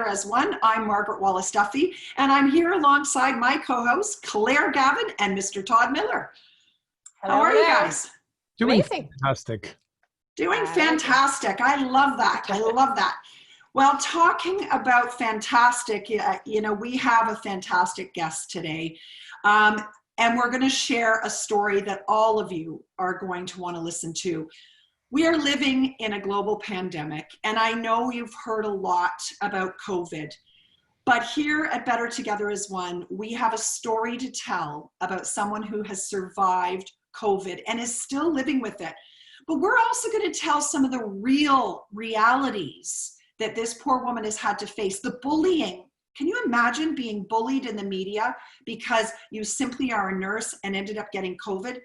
as one. I'm Margaret Wallace-Duffy, and I'm here alongside my co-hosts, Claire Gavin and Mr. Todd Miller. Hello, how are you guys? Doing amazing. fantastic. Doing fantastic. I love that. I love that. Well, talking about fantastic, we have a fantastic guest today. And we're going to share a story that all of you are going to want to listen to. We are living in a global pandemic, and I know you've heard a lot about COVID, but here at Better Together as One, we have a story to tell about someone who has survived COVID and is still living with it. But we're also going to tell some of the real realities that this poor woman has had to face. The bullying. Can you imagine being bullied in the media because you simply are a nurse and ended up getting COVID?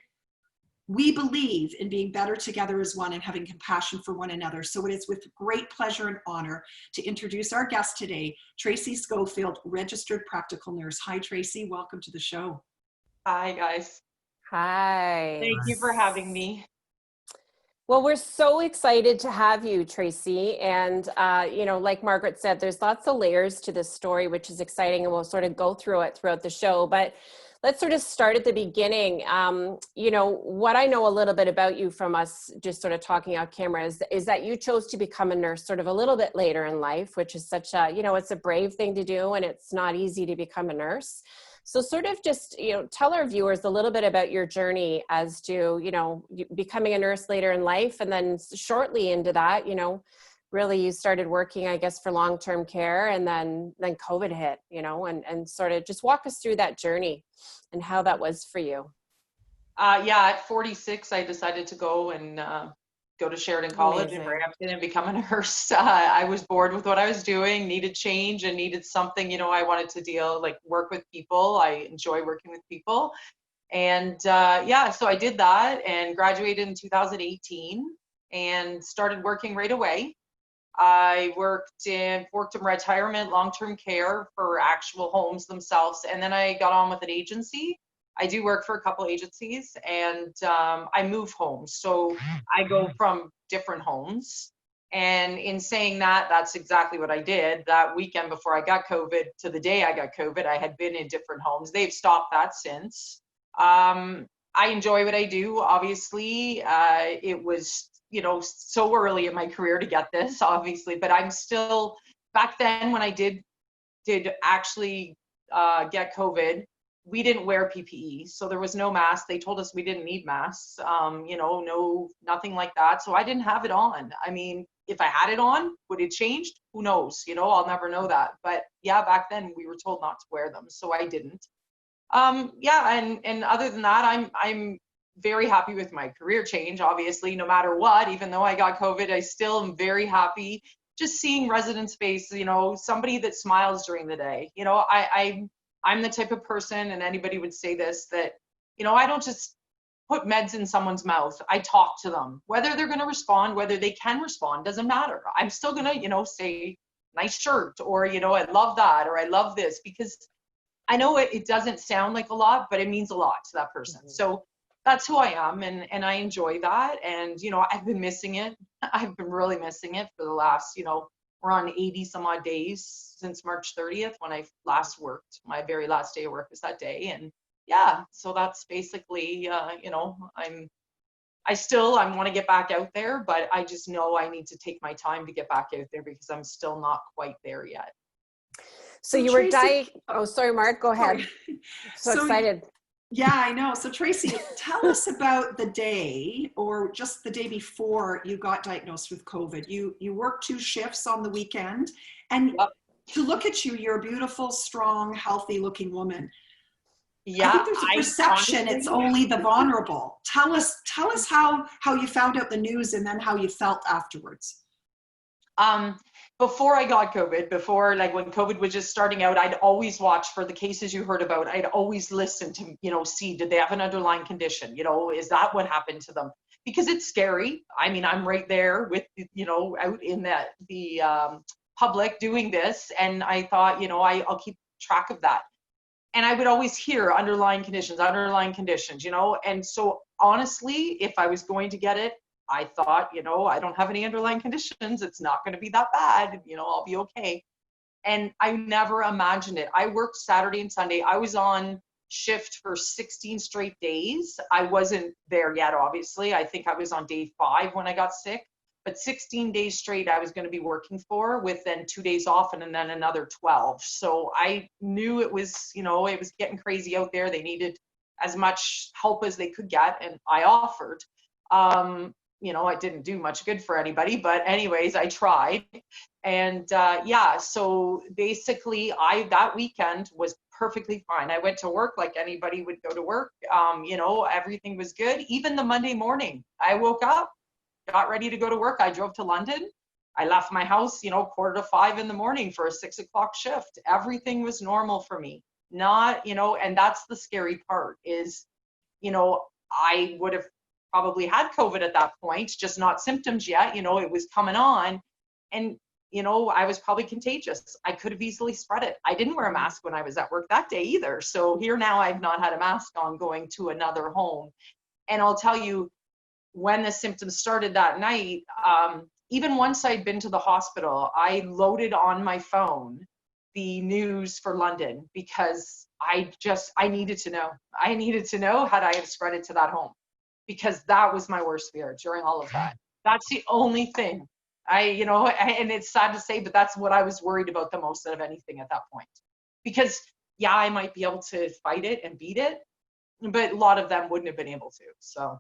We believe in being better together as one and having compassion for one another. So it is with great pleasure and honor to introduce our guest today, Tracy Schofield, registered practical nurse. Hi, Tracy. Welcome to the show. Hi, guys. Hi. Thank you for having me. Well, we're so excited to have you, Tracy. And, like Margaret said, there's lots of layers to this story, which is exciting, and we'll sort of go through it throughout the show. But let's sort of start at the beginning. What I know a little bit about you from us just sort of talking off camera is that you chose to become a nurse sort of a little bit later in life, which is such a, it's a brave thing to do, and it's not easy to become a nurse. So sort of just, tell our viewers a little bit about your journey as to, becoming a nurse later in life. And then shortly into that, really you started working, I guess, for long-term care, and then COVID hit, and sort of just walk us through that journey and how that was for you. At 46, I decided to go and go to Sheridan College in Brampton and become a nurse. I was bored with what I was doing, needed change and needed something, I wanted to work with people. I enjoy working with people. And so I did that and graduated in 2018 and started working right away. I worked in retirement, long-term care for actual homes themselves. And then I got on with an agency. I do work for a couple agencies, and I move homes. So I go from different homes. And in saying that, that's exactly what I did. That weekend before I got COVID to the day I got COVID, I had been in different homes. They've stopped that since. I enjoy what I do. Obviously, it was, so early in my career to get this, obviously, but I'm still, back then when I did actually get COVID, we didn't wear PPE, so there was no mask. They told us we didn't need masks, nothing like that. So I didn't have it on. I mean, if I had it on, would it changed? Who knows? I'll never know that. But yeah, back then we were told not to wear them, so I didn't. And other than that, I'm very happy with my career change. Obviously, no matter what, even though I got COVID, I still am very happy just seeing residents' face. Somebody that smiles during the day. I'm the type of person, and anybody would say this, that, I don't just put meds in someone's mouth. I talk to them. Whether they're going to respond, whether they can respond, doesn't matter. I'm still going to, say, nice shirt, or, I love that, or I love this, because I know it doesn't sound like a lot, but it means a lot to that person. Mm-hmm. So that's who I am, and I enjoy that. And, I've been missing it. I've been really missing it for the last, we're on 80 some odd days since March 30th when I last worked. My very last day of work was that day. And so that's basically, I want to get back out there, but I just know I need to take my time to get back out there because I'm still not quite there yet. So you were oh, sorry, Mark, go ahead. So excited. Yeah, I know. So Tracy, tell us about the day, or just the day before you got diagnosed with COVID. You worked 2 shifts on the weekend, and to look at you, you're a beautiful, strong, healthy looking woman. Yeah, I think there's a perception it's only the vulnerable. Tell us how you found out the news, and then how you felt afterwards. Before I got COVID, when COVID was just starting out, I'd always watch for the cases you heard about. I'd always listen to, see, did they have an underlying condition? Is that what happened to them? Because it's scary. I mean, I'm right there with, out in the public doing this. And I thought, I'll keep track of that. And I would always hear underlying conditions, and so honestly, if I was going to get it, I thought, I don't have any underlying conditions. It's not going to be that bad. I'll be okay. And I never imagined it. I worked Saturday and Sunday. I was on shift for 16 straight days. I wasn't there yet, obviously. I think I was on day 5 when I got sick. But 16 days straight I was going to be working for, with then 2 days off and then another 12. So I knew it was, you know, it was getting crazy out there. They needed as much help as they could get, and I offered. You know, I didn't do much good for anybody, but anyways, I tried. And yeah, so basically that weekend was perfectly fine. I went to work like anybody would go to work. You know, everything was good. Even the Monday morning, I woke up, got ready to go to work. I drove to London. I left my house, you know, 4:45 in the morning for a 6 o'clock shift. Everything was normal for me. Not, you know, and that's the scary part is, you know, I would have probably had COVID at that point, just not symptoms yet. You know, it was coming on, and, you know, I was probably contagious. I could have easily spread it. I didn't wear a mask when I was at work that day either. So here now I've not had a mask on going to another home. And I'll tell you, when the symptoms started that night, even once I'd been to the hospital, I loaded on my phone the news for London, because I needed to know. I needed to know, had I have spread it to that home, because that was my worst fear during all of that. That's the only thing you know, and it's sad to say, but that's what I was worried about the most out of anything at that point. Because yeah, I might be able to fight it and beat it, but a lot of them wouldn't have been able to. So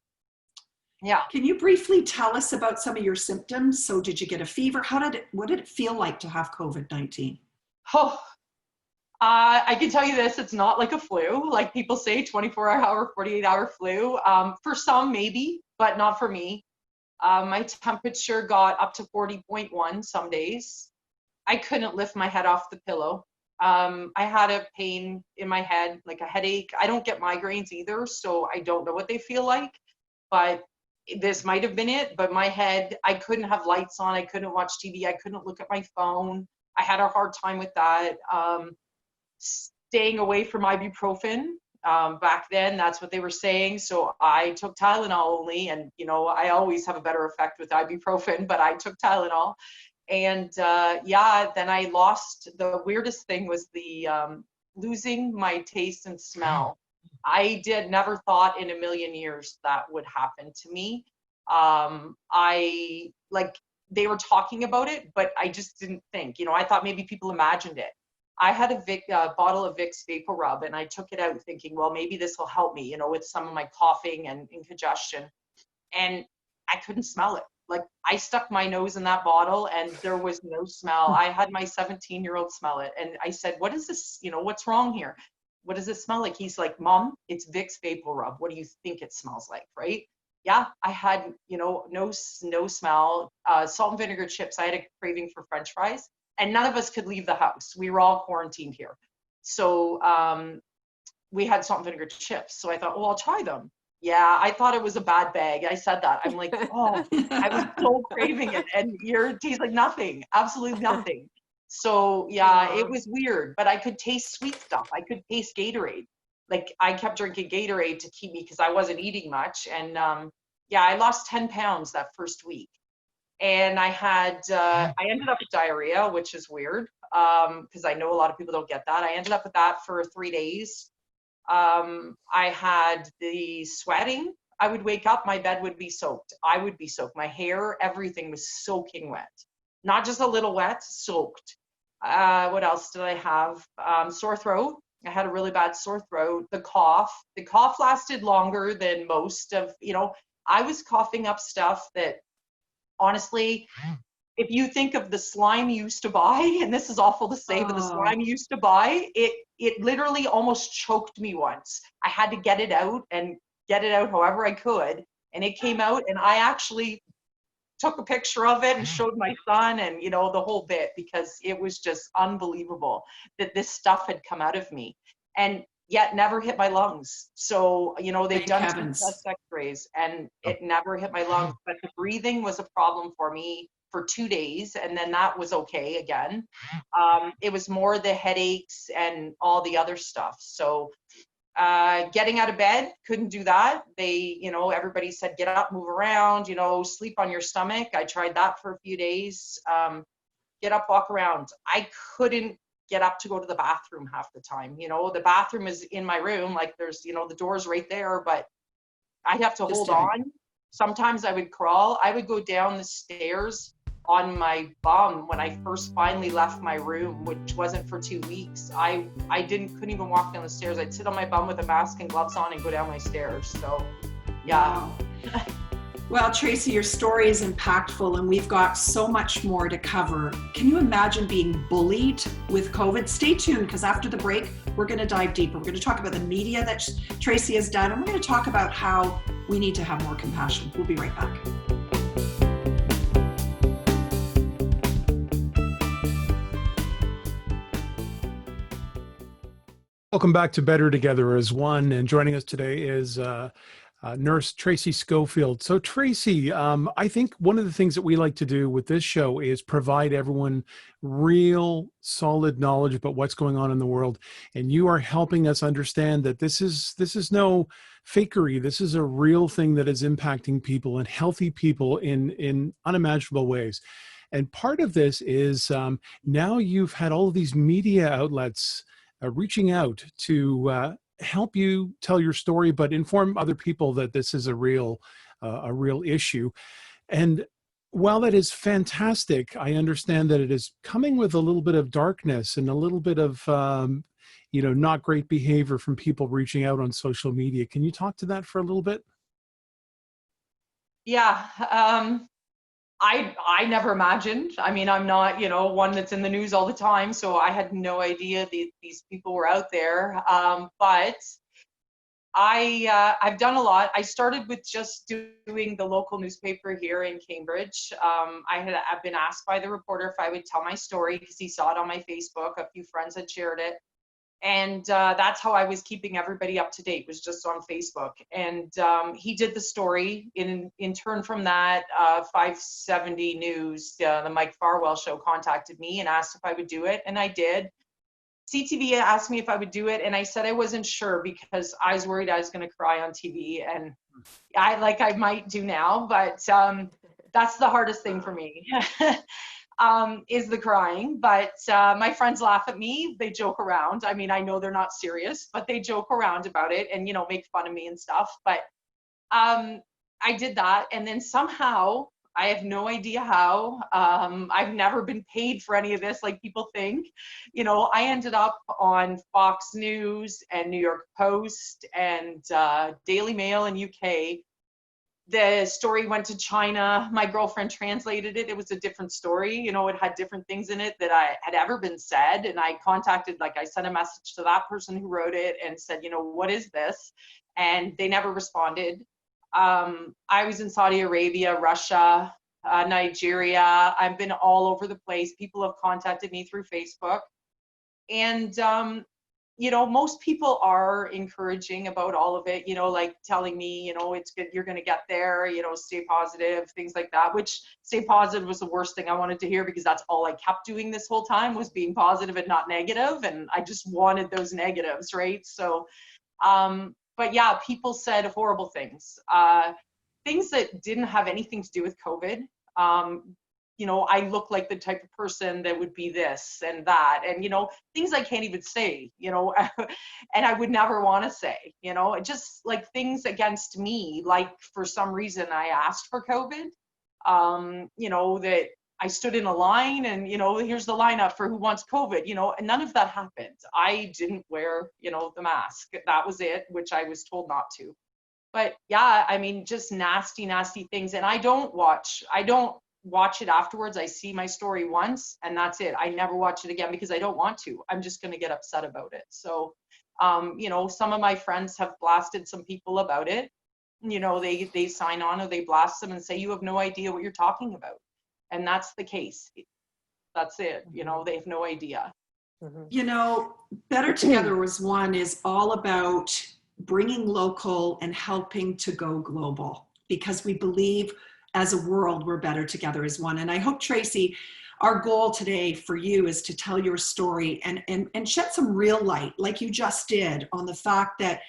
yeah. Can you briefly tell us about some of your symptoms? So did you get a fever? What did it feel like to have COVID-19? Oh, I can tell you this, it's not like a flu, like people say, 24-hour, 48-hour flu. For some, maybe, but not for me. My temperature got up to 40.1 some days. I couldn't lift my head off the pillow. I had a pain in my head, like a headache. I don't get migraines either, so I don't know what they feel like, but this might have been it. But my head, I couldn't have lights on. I couldn't watch TV. I couldn't look at my phone. I had a hard time with that. Staying away from ibuprofen. Back then, that's what they were saying. So I took Tylenol only, and you know, I always have a better effect with ibuprofen, but I took Tylenol. And yeah, then I lost, the weirdest thing was the losing my taste and smell. I never thought in a million years that would happen to me. I, like, they were talking about it, but I just didn't think, you know, I thought maybe people imagined it. I had a bottle of Vicks Vapor Rub, and I took it out thinking, well, maybe this will help me, you know, with some of my coughing and congestion. And I couldn't smell it. Like, I stuck my nose in that bottle and there was no smell. I had my 17-year-old smell it. And I said, what is this? You know, what's wrong here? What does it smell like? He's like, Mom, it's Vicks Vapor Rub. What do you think it smells like, right? Yeah, I had, you know, no smell. Salt and vinegar chips. I had a craving for French fries. And none of us could leave the house. We were all quarantined here. So we had salt and vinegar chips. So I thought, well, I'll try them. Yeah, I thought it was a bad bag. I said that. I'm like, oh, I was so craving it. And it tastes like nothing, absolutely nothing. So yeah, it was weird, but I could taste sweet stuff. I could taste Gatorade. Like, I kept drinking Gatorade to keep me, because I wasn't eating much. And yeah, I lost 10 pounds that first week. And I ended up with diarrhea, which is weird, because I know a lot of people don't get that. I ended up with that for 3 days. I had the sweating. I would wake up, my bed would be soaked. I would be soaked. My hair, everything was soaking wet. Not just a little wet, soaked. What else did I have? Sore throat. I had a really bad sore throat. The cough lasted longer than most of, you know, I was coughing up stuff that, honestly, if you think of the slime you used to buy, and this is awful to say, but the slime you used to buy, it literally almost choked me once. I had to get it out however I could. And it came out, and I actually took a picture of it and showed my son, and, you know, the whole bit, because it was just unbelievable that this stuff had come out of me. And yet never hit my lungs. So, you know, they've done some chest x-rays and it never hit my lungs, but the breathing was a problem for me for 2 days. And then that was okay again. It was more the headaches and all the other stuff. So getting out of bed, couldn't do that. They, you know, everybody said, get up, move around, you know, sleep on your stomach. I tried that for a few days. get up, walk around. I couldn't get up to go to the bathroom half the time. You know, the bathroom is in my room, like there's, you know, the door's right there, but I'd have to hold on. Sometimes I would crawl. I would go down the stairs on my bum when I first finally left my room, which wasn't for 2 weeks. I couldn't even walk down the stairs. I'd sit on my bum with a mask and gloves on and go down my stairs. So yeah. Wow. Well, Tracy, your story is impactful and we've got so much more to cover. Can you imagine being bullied with COVID? Stay tuned, because after the break, we're going to dive deeper. We're going to talk about the media that Tracy has done, and we're going to talk about how we need to have more compassion. We'll be right back. Welcome back to Better Together as One, and joining us today is Nurse Tracy Schofield. So Tracy, I think one of the things that we like to do with this show is provide everyone real solid knowledge about what's going on in the world. And you are helping us understand that this is no fakery. This is a real thing that is impacting people, and healthy people in unimaginable ways. And part of this is now you've had all of these media outlets reaching out to help you tell your story, but inform other people that this is a real issue. And while that is fantastic, I understand that it is coming with a little bit of darkness and a little bit of not great behavior from people reaching out on social media. Can you talk to that for a little bit? Yeah. I never imagined. I mean, I'm not, one that's in the news all the time, so I had no idea these people were out there. But I've done a lot. I started with just doing the local newspaper here in Cambridge. I've been asked by the reporter if I would tell my story because he saw it on my Facebook. A few friends had shared it. And that's how I was keeping everybody up to date, was just on Facebook. And he did the story. In turn from that, 570 News, the Mike Farwell show, contacted me and asked if I would do it, and I did. CTV asked me if I would do it, and I said I wasn't sure because I was worried I was going to cry on TV, and I might do now, but that's the hardest thing for me. Is the crying, but my friends laugh at me. They joke around. I mean, I know they're not serious, but they joke around about it and, make fun of me and stuff. But I did that. And then somehow, I have no idea how, I've never been paid for any of this like people think. I ended up on Fox News and New York Post and Daily Mail in UK. The story went to China. My girlfriend translated it. It was a different story. It had different things in it that I had ever been said. And I sent a message to that person who wrote it and said, what is this? And they never responded. I was in Saudi Arabia, Russia, Nigeria. I've been all over the place. People have contacted me through Facebook. And most people are encouraging about all of it, like telling me, it's good, you're going to get there, stay positive, things like that, which stay positive was the worst thing I wanted to hear, because that's all I kept doing this whole time, was being positive and not negative. And I just wanted those negatives, right? So, but yeah, people said horrible things, things that didn't have anything to do with COVID. I look like the type of person that would be this and that, and, things I can't even say, and I would never want to say, just like things against me. Like, for some reason I asked for COVID, that I stood in a line and, here's the lineup for who wants COVID, and none of that happened. I didn't wear, the mask. That was it, which I was told not to. But yeah, I mean, just nasty, nasty things. And I don't watch it afterwards. I see my story once and that's it. I never watch it again because I don't want to. I'm just going to get upset about it. So, some of my friends have blasted some people about it. They sign on or they blast them and say, you have no idea what you're talking about. And that's the case. That's it. They have no idea. Better Together as One is all about bringing local and helping to go global, because we believe as a world, we're better together as one. And I hope, Tracy, our goal today for you is to tell your story and shed some real light, like you just did, on the fact that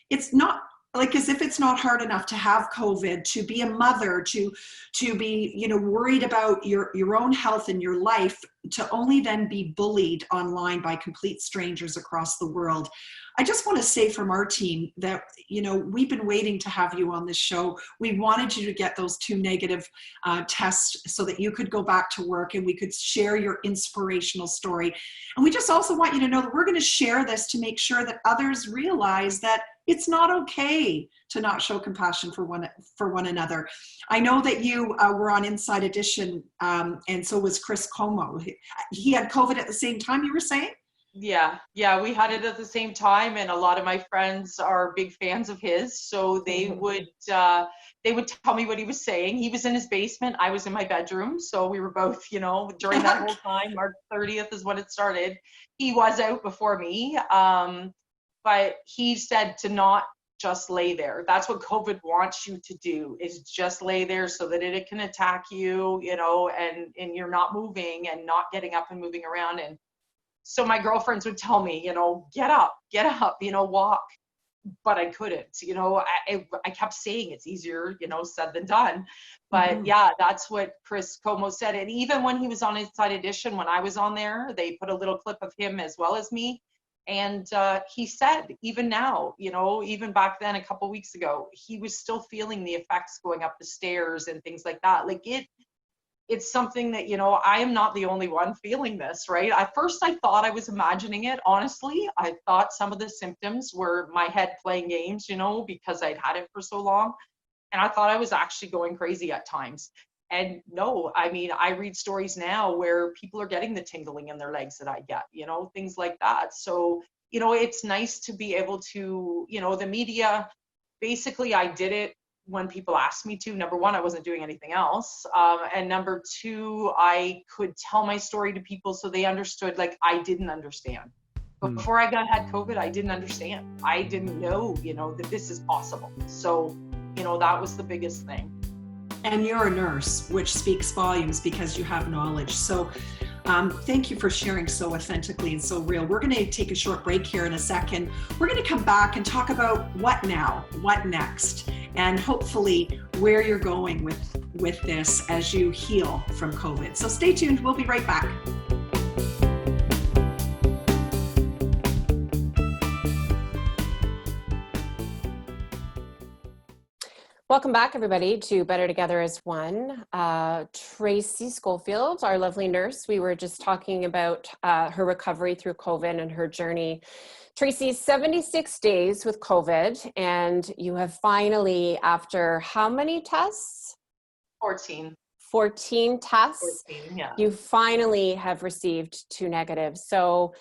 it's not like as if it's not hard enough to have COVID, to be a mother, to be, you know, worried about your own health and your life, to only then be bullied online by complete strangers across the world. I just want to say from our team that, you know, we've been waiting to have you on this show. We wanted you to get those 2 negative tests so that you could go back to work and we could share your inspirational story. And we just also want you to know that we're going to share this to make sure that others realize that it's not okay to not show compassion for one another. I know that you were on Inside Edition, and so was Chris Como. He had COVID at the same time, you were saying? Yeah, we had it at the same time, and a lot of my friends are big fans of his, so they would tell me what he was saying. He was in his basement, I was in my bedroom, so we were both, you know, during that whole time. March 30th is when it started. He was out before me, but he said to not just lay there. That's what COVID wants you to do, is just lay there so that it can attack you, you know, and you're not moving and not getting up and moving around. And so my girlfriends would tell me, you know, get up, you know, walk. But I couldn't, you know, I kept saying it's easier, you know, said than done. But yeah, that's what Chris Como said. And even when he was on Inside Edition, when I was on there, they put a little clip of him as well as me. And he said, even now, you know, even back then, a couple weeks ago, he was still feeling the effects going up the stairs and things like that. Like it's something that, you know, I am not the only one feeling this, right? At first, I thought I was imagining it. Honestly, I thought some of the symptoms were my head playing games, you know, because I'd had it for so long. And I thought I was actually going crazy at times. And no, I mean, I read stories now where people are getting the tingling in their legs that I get, you know, things like that. So, you know, it's nice to be able to, you know, the media, basically I did it when people asked me to. Number one, I wasn't doing anything else. And number two, I could tell my story to people so they understood, like I didn't understand. Before I had COVID, I didn't understand. I didn't know, you know, that this is possible. So, you know, that was the biggest thing. And you're a nurse, which speaks volumes because you have knowledge. So thank you for sharing so authentically and so real. We're going to take a short break here in a second. We're going to come back and talk about what now, what next, and hopefully where you're going with this as you heal from COVID. So stay tuned. We'll be right back. Welcome back, everybody, to Better Together as One. Tracy Schofield, our lovely nurse, we were just talking about her recovery through COVID and her journey. Tracy, 76 days with COVID, and you have finally, after how many tests? 14. 14 tests? 14, yeah. You finally have received 2 negatives. So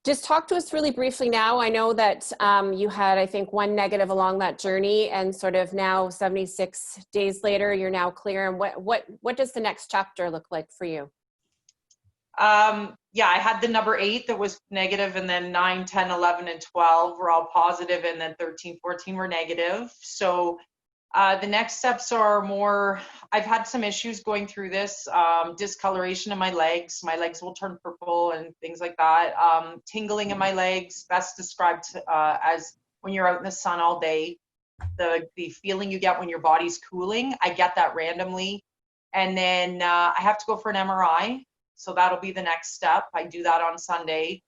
just talk to us really briefly now. I know that you had, I think, 1 negative along that journey, and sort of now 76 days later, you're now clear. And what does the next chapter look like for you? Yeah, I had the number 8 that was negative, and then 9, 10, 11, and 12 were all positive, and then 13, 14 were negative. So the next steps are more, I've had some issues going through this, discoloration in my legs. My legs will turn purple and things like that. Tingling in my legs, best described as when you're out in the sun all day. The feeling you get when your body's cooling, I get that randomly. And then I have to go for an MRI. So that'll be the next step. I do that on Sunday.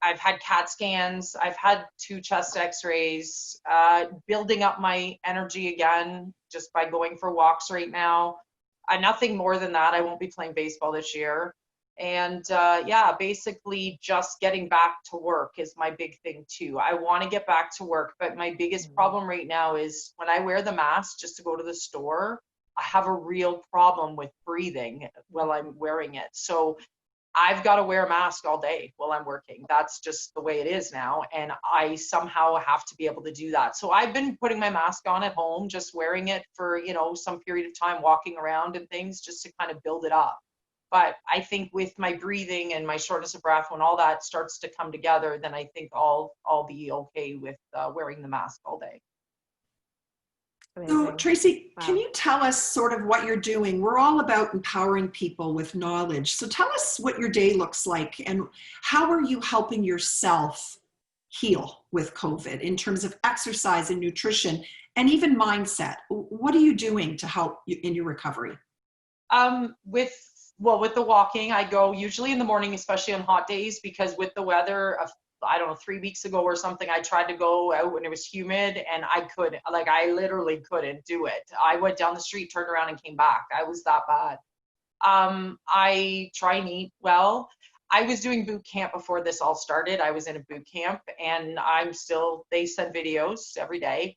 I've had CAT scans. I've had 2 chest x-rays, building up my energy again, just by going for walks right now. Nothing more than that. I won't be playing baseball this year. And yeah, basically just getting back to work is my big thing too. I want to get back to work, but my biggest problem right now is when I wear the mask just to go to the store, I have a real problem with breathing while I'm wearing it. So I've got to wear a mask all day while I'm working. That's just the way it is now. And I somehow have to be able to do that. So I've been putting my mask on at home, just wearing it for, you know, some period of time, walking around and things just to kind of build it up. But I think with my breathing and my shortness of breath, when all that starts to come together, then I think I'll be okay with wearing the mask all day. So Amazing. Tracy, Wow. can you tell us sort of what you're doing? We're all about empowering people with knowledge. So tell us what your day looks like and how are you helping yourself heal with COVID in terms of exercise and nutrition and even mindset? What are you doing to help you in your recovery? With the walking, I go usually in the morning, especially on hot days, because with the weather, I don't know, 3 weeks ago or something, I tried to go out when it was humid and I literally couldn't do it. I went down the street, turned around and came back. I was that bad. I try and eat well. I was doing boot camp before this all started. I was in a boot camp and they send videos every day.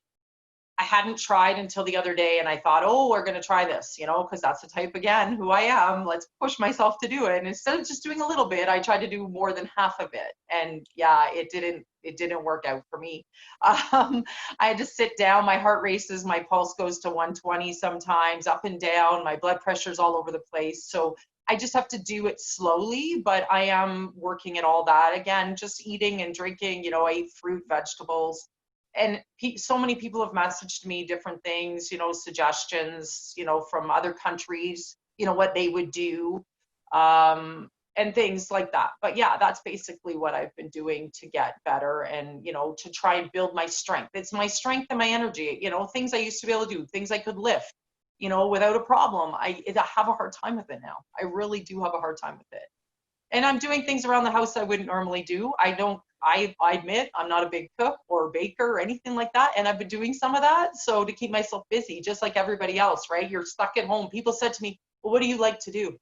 I hadn't tried until the other day and I thought, oh, we're going to try this, because that's the type, again, who I am. Let's push myself to do it. And instead of just doing a little bit, I tried to do more than half of it. And yeah, it didn't work out for me. I had to sit down. My heart races. My pulse goes to 120 sometimes, up and down. My blood pressure's all over the place. So I just have to do it slowly, but I am working at all that. Again, just eating and drinking, I eat fruit, vegetables. And so many people have messaged me different things, suggestions, from other countries, what they would do, and things like that. But yeah, that's basically what I've been doing to get better and, to try and build my strength. It's my strength and my energy, things I used to be able to do, things I could lift, without a problem. I have a hard time with it now. I really do have a hard time with it. And I'm doing things around the house I wouldn't normally do. I admit I'm not a big cook or baker or anything like that. And I've been doing some of that. So to keep myself busy, just like everybody else, right? You're stuck at home. People said to me, well, what do you like to do?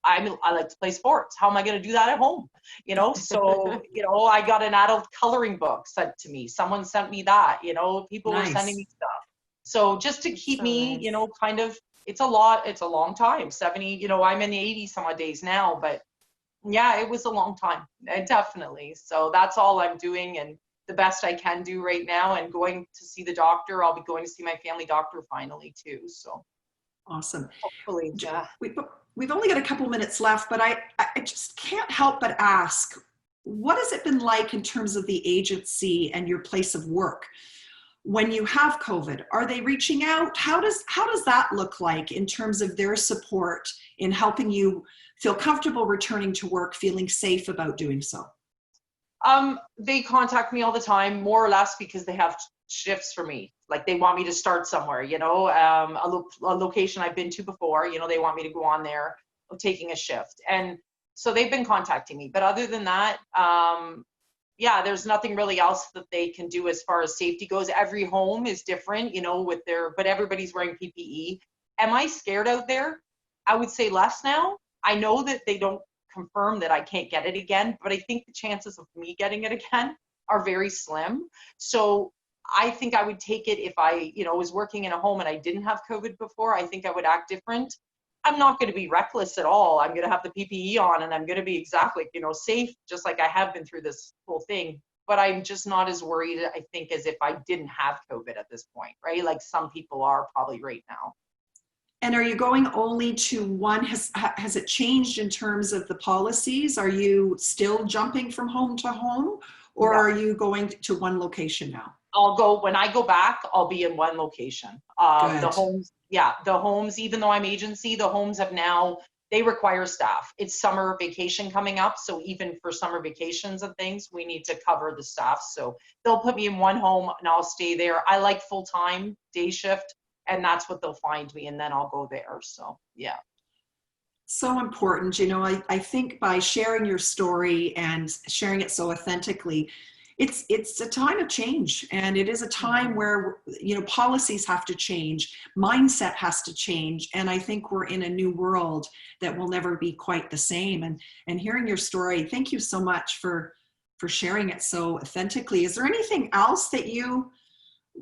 I like to play sports. How am I going to do that at home? So, I got an adult coloring book sent to me. Someone sent me that, people were sending me stuff. So just to keep me, kind of, it's a long time, 70, I'm in the 80s some odd days now, but yeah, it was a long time, definitely. So that's all I'm doing and the best I can do right now, and going to see the doctor. I'll be going to see my family doctor finally too. So awesome. Hopefully, yeah. We've only got a couple minutes left, but I just can't help but ask, what has it been like in terms of the agency and your place of work when you have COVID? Are they reaching out? How does that look like in terms of their support in helping you feel comfortable returning to work, feeling safe about doing so? They contact me all the time, more or less, because they have shifts for me. Like they want me to start somewhere, a location I've been to before, they want me to go on there taking a shift. And so they've been contacting me. But other than that, there's nothing really else that they can do as far as safety goes. Every home is different, but everybody's wearing PPE. Am I scared out there? I would say less now. I know that they don't confirm that I can't get it again, but I think the chances of me getting it again are very slim. So I think I would take it if I, was working in a home and I didn't have COVID before. I think I would act different. I'm not going to be reckless at all. I'm going to have the PPE on and I'm going to be exactly, safe, just like I have been through this whole thing. But I'm just not as worried, I think, as if I didn't have COVID at this point, right? Like some people are probably right now. And are you going only to one? Has it changed in terms of the policies? Are you still jumping from home to home, or are you going to one location now? When I go back, I'll be in one location. The homes, even though I'm agency, the homes have now, they require staff. It's summer vacation coming up. So even for summer vacations and things, we need to cover the staff. So they'll put me in one home and I'll stay there. I like full-time day shift. And that's what they'll find me, and then I'll go there. So, yeah. So important. I think by sharing your story and sharing it so authentically, it's a time of change. And it is a time where, policies have to change, mindset has to change. And I think we're in a new world that will never be quite the same. And hearing your story, thank you so much for sharing it so authentically. Is there anything else that you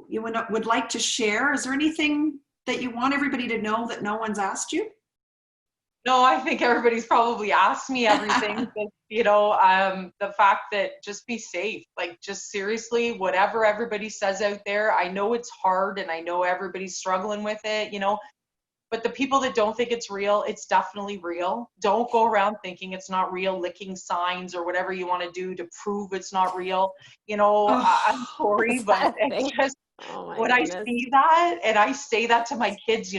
would like to share? Is there anything that you want everybody to know that no one's asked you? No, I think everybody's probably asked me everything. But, the fact that just be safe, like just seriously, whatever everybody says out there, I know it's hard and I know everybody's struggling with it, but the people that don't think it's real, it's definitely real. Don't go around thinking it's not real, licking signs or whatever you want to do to prove it's not real. I'm sorry, but it's just, Oh my when goodness. I see that, and I say that to my kids,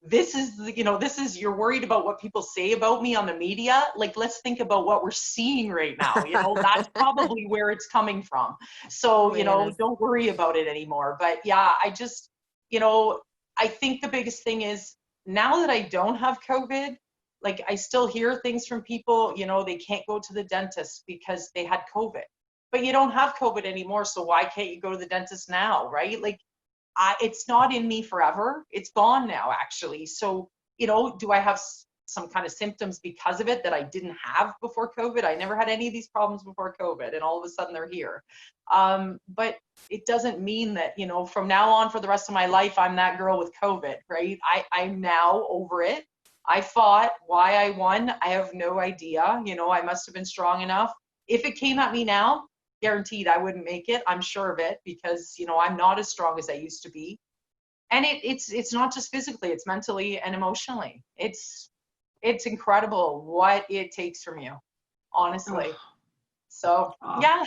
this is, you're worried about what people say about me on the media. Like, let's think about what we're seeing right now. That's probably where it's coming from. So, Oh my goodness. don't worry about it anymore. But yeah, I just, I think the biggest thing is now that I don't have COVID, like I still hear things from people, they can't go to the dentist because they had COVID. But you don't have COVID anymore, so why can't you go to the dentist now, right? Like, it's not in me forever. It's gone now, actually. So, do I have some kind of symptoms because of it that I didn't have before COVID? I never had any of these problems before COVID, and all of a sudden they're here. But it doesn't mean that, from now on for the rest of my life, I'm that girl with COVID, right? I'm now over it. I fought. Why I won, I have no idea. I must have been strong enough. If it came at me now, guaranteed I wouldn't make it. I'm sure of it because, I'm not as strong as I used to be. And it's not just physically, it's mentally and emotionally. It's incredible what it takes from you, honestly. So, yeah.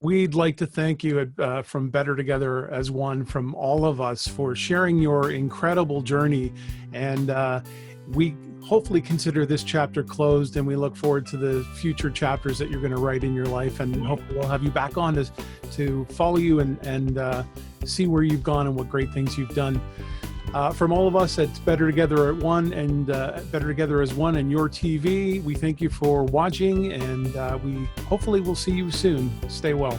We'd like to thank you from Better Together as One, from all of us, for sharing your incredible journey. And we hopefully consider this chapter closed, and we look forward to the future chapters that you're going to write in your life. And hopefully we'll have you back on to follow you and see where you've gone and what great things you've done. From all of us at Better Together at One and Better Together as One and Your TV, we thank you for watching, and we hopefully will see you soon. Stay well.